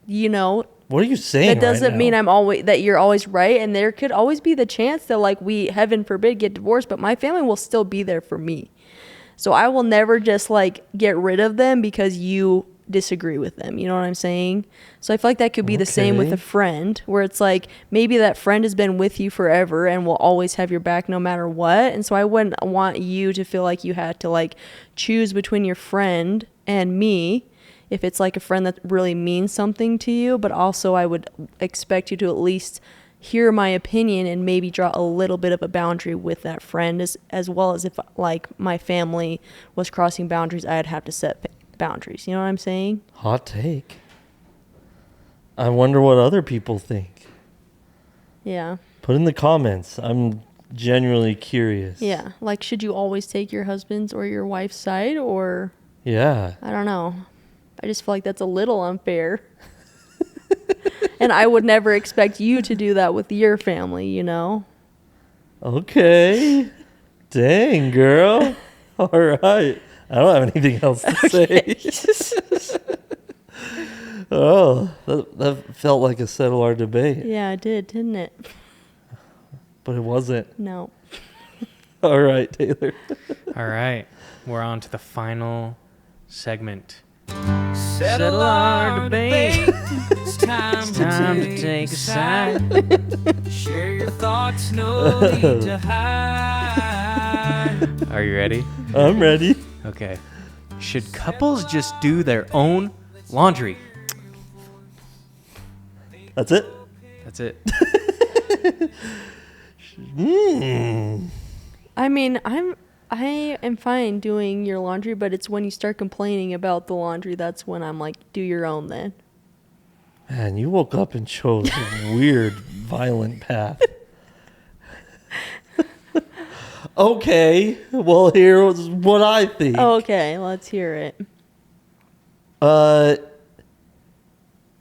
you know, what are you saying? that doesn't right mean now? that you're always right. And there could always be the chance that, like, we, heaven forbid, get divorced, but my family will still be there for me. So I will never just like get rid of them because you disagree with them. You know what I'm saying? So I feel like that could be the same with a friend, where it's like maybe that friend has been with you forever and will always have your back no matter what. And so I wouldn't want you to feel like you had to like choose between your friend and me, if it's like a friend that really means something to you. But also I would expect you to at least hear my opinion and maybe draw a little bit of a boundary with that friend, as well as if like my family was crossing boundaries, I'd have to set boundaries. You know what I'm saying? Hot take. I wonder what other people think. Yeah. Put in the comments. I'm genuinely curious. Yeah. Like, should you always take your husband's or your wife's side, or Yeah. I don't know. I just feel like that's a little unfair. And I would never expect you to do that with your family, you know? Okay. Dang, girl. All right. I don't have anything else to say. Oh, that felt like a settle our debate, Yeah, it did, didn't it? but it wasn't. No. All right, Taylor. All right, we're on to the final segment. Settle our debate. It's time to take a side. Share your thoughts, no need to hide. Are you ready? I'm ready. Okay. Should couples just do their own laundry? That's it? That's it. I mean, I am fine doing your laundry, but it's when you start complaining about the laundry, that's when I'm like, do your own then. Man, you woke up and chose a weird, violent path. Okay, well, here's what I think. Okay, let's hear it.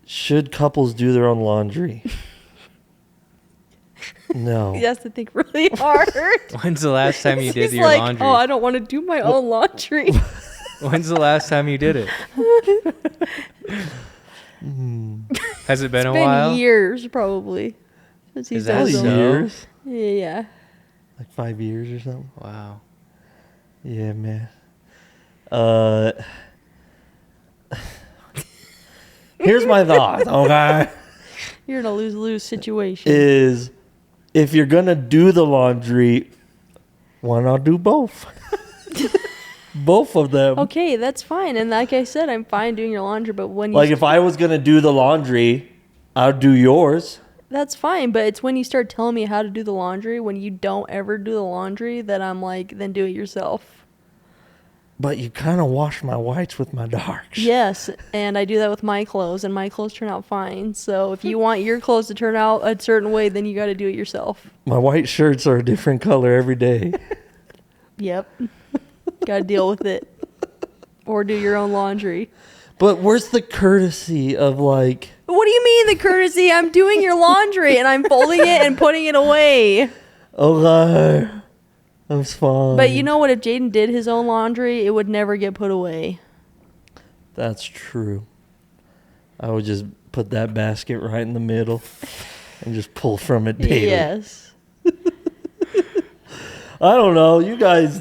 Should couples do their own laundry? No. He has to think really hard. When's the last time you did He's your like, laundry? oh, I don't want to do my own laundry. When's the last time you did it? Has it been a while? Years, probably. Since he's Is that done so? his own- Years? Yeah. Like 5 years or something? Wow. Yeah, man. Here's my thought, okay? You're in a lose-lose situation. Is if you're gonna do the laundry, why not do both? Both of them. Okay, that's fine. And like I said, I'm fine doing your laundry, but when you Like if I was gonna do the laundry, I'd do yours. that's fine, but it's when you start telling me how to do the laundry, when you don't ever do the laundry, that I'm like, then do it yourself. But you kind of wash my whites with my darks. Yes, and I do that with my clothes, and my clothes turn out fine. So if you want your clothes to turn out a certain way, then you got to do it yourself. My white shirts are a different color every day. Yep. Got to deal with it. Or do your own laundry. But where's the courtesy of like, What do you mean the courtesy? I'm doing your laundry, and I'm folding it and putting it away. okay, that's fine. But you know what? If Jaden did his own laundry, it would never get put away. That's true. I would just put that basket right in the middle and just pull from it daily. Yes. I don't know. You guys,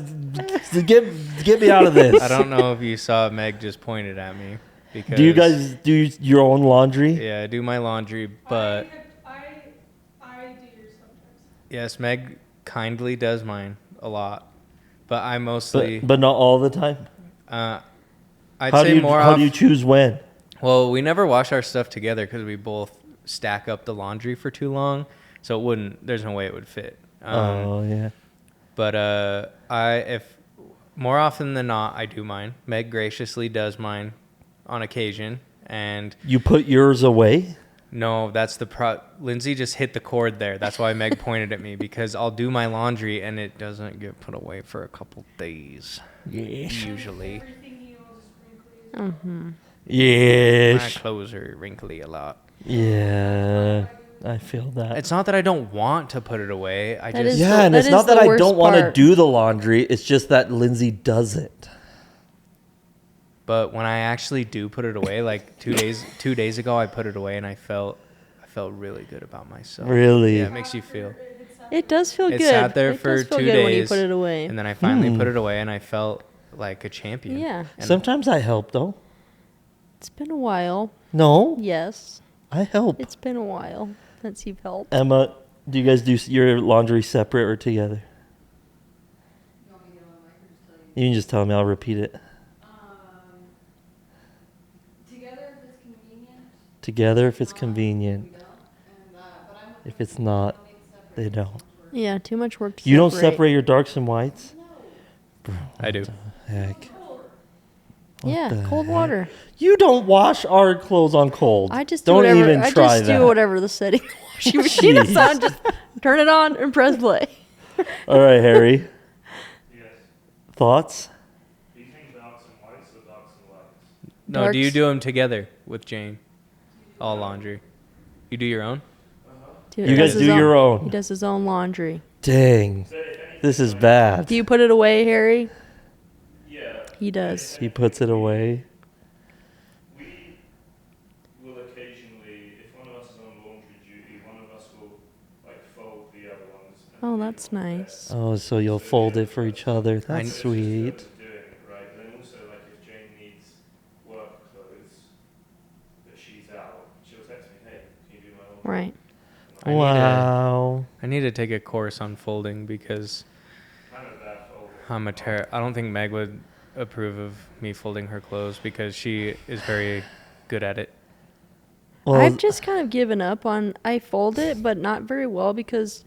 get me out of this. I don't know if you saw Meg just pointed at me. Because, Do you guys do your own laundry? Yeah, I do my laundry, but I do yours sometimes. yes, Meg kindly does mine a lot. But I mostly, But not all the time. I'd How say do you more how off. do you choose when? Well, we never wash our stuff together because we both stack up the laundry for too long. So it wouldn't, there's no way it would fit. Oh yeah. But if more often than not, I do mine. Meg graciously does mine on occasion, and You put yours away? no, that's the Lindsie just hit the chord there. That's why Meg pointed at me, because I'll do my laundry and it doesn't get put away for a couple days. Yes. Usually, Everything you will just wrinkly. my Yes. clothes are wrinkly a lot. Yeah. I feel that. It's not that I don't want to put it away. I That just is Yeah, and that it's is not the that I worst don't want to part. do the laundry. It's just that Lindsie does it. But when I actually do put it away, like 2 days ago, I put it away and I felt really good about myself. Really? Yeah, it makes you feel. It does feel It good. sat there It for does feel 2 good when you days, put it away. and then I finally put it away, and I felt like a champion. Yeah. And Sometimes I help though. It's been a while. No, Yes. I help. It's been a while since you've helped. Emma, do you guys do your laundry separate or together? You can just tell me. I'll repeat it. Together if it's convenient. Together if it's convenient. If it's not, they don't. Yeah, too much work to You don't separate your darks and whites? I do. Heck. What Yeah, the cold heck? water. You don't wash our clothes on cold. I just do don't whatever. even I try just that. do whatever the setting the washing machine is Jeez. on. Just turn it on and press play. All right, Harry. Yes. Thoughts? Do you think darks and whites or darks and lights? No, do you Darks. do them together with Jane? All laundry. You do your own? Dude, You he guys does do his your He own. does his own laundry. Dang. This is bad. Do you put it away, Harry? Yeah. He does. He puts it away. We will occasionally, if one of us is on laundry duty, one of us will like fold the other ones. and Oh, leave that's it on the bed. nice. Oh, so you'll fold it for each other. That's Just sweet. doing it, right? Then also, like, if Jane needs work clothes, but she's out, she'll text me, hey, can you do my laundry? Right. I need to- Wow. I need to take a course on folding because Kind of bad folding. I'm I don't think Meg would approve of me folding her clothes because she is very good at it. Well, I've just kind of given up on. I fold it, but not very well because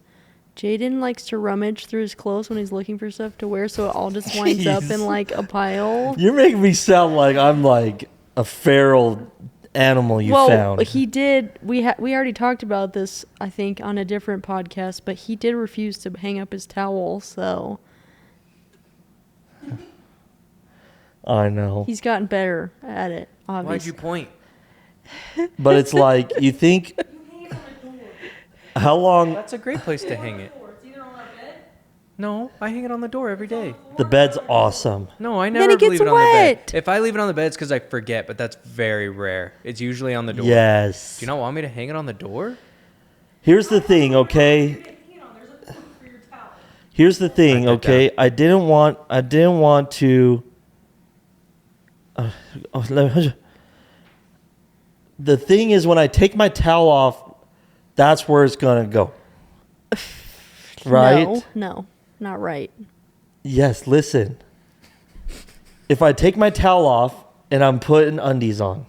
Jaden likes to rummage through his clothes when he's looking for stuff to wear, so it all just winds up in Jeez. like a pile. you're making me sound like I'm like a feral animal you well, found. he did. We already talked about this, I think, on a different podcast, but he did refuse to hang up his towel. So I know. He's gotten better at it, Why'd obviously. you point? But it's like, you think, how long, That's a great place to hang it. It's either on our bed. No, I hang it on the door every day. the bed's awesome. No, I Then never it gets leave it on the bed. wet. If I leave it on the bed, it's because I forget, but that's very rare. It's usually on the door. Yes. Do you not want me to hang it on the door? Here's the thing, okay? There's a hook for your towel. Here's the thing, Write that okay? I didn't want to. The thing is, when I take my towel off, that's where it's gonna go. Right? No, not right. Yes. Listen. If I take my towel off and I'm putting undies on,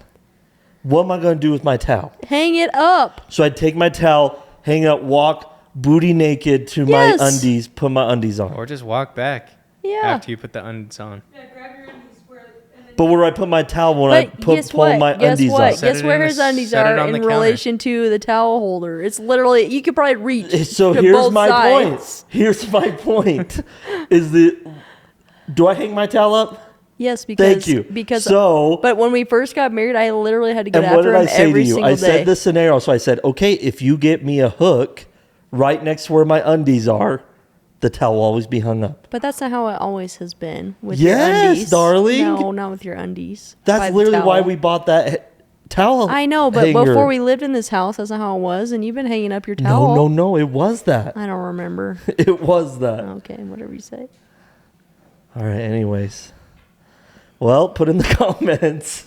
what am I gonna do with my towel? Hang it up. So I take my towel, hang up, walk booty naked to Yes. my undies, put my undies on. Or just walk back Yeah. after you put the undies on. Yeah, grab your undies and then But where do I put my towel when I But pull my Guess undies what? on? Set Guess it where in the- his undies set it are on the in counter. relation to the towel holder. It's literally, you could probably reach. So to here's both my sides. point. Here's my point. Is that, do I hang my towel up? Yes, because Thank you. Because So, but when we first got married, I literally had to get and what after did I him say to every you? single I day. said this scenario. So I said, okay, if you get me a hook right next to where my undies are, the towel will always be hung up. But that's not how it always has been with Yes, your undies, darling. No, not with your undies. By That's the literally why towel. we bought that towel. I know, but hanger. before we lived in this house, that's not how it was. And you've been hanging up your towel. No, it was that. I don't remember. It was that. Okay, whatever you say. All right, anyways. Well, put in the comments.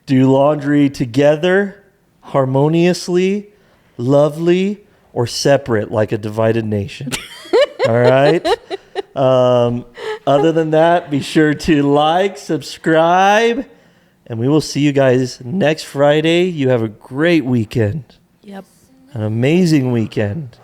Do laundry together, harmoniously, lovely, or separate like a divided nation. All right? Other than that, be sure to like, subscribe, and we will see you guys next Friday. You have a great weekend, Yep. an amazing weekend.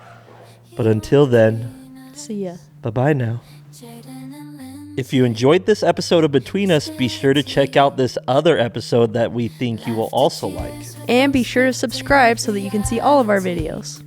But until then, See ya. bye-bye now. Jaden and Lynn. If you enjoyed this episode of Between Us, be sure to check out this other episode that we think you will also like. And be sure to subscribe so that you can see all of our videos.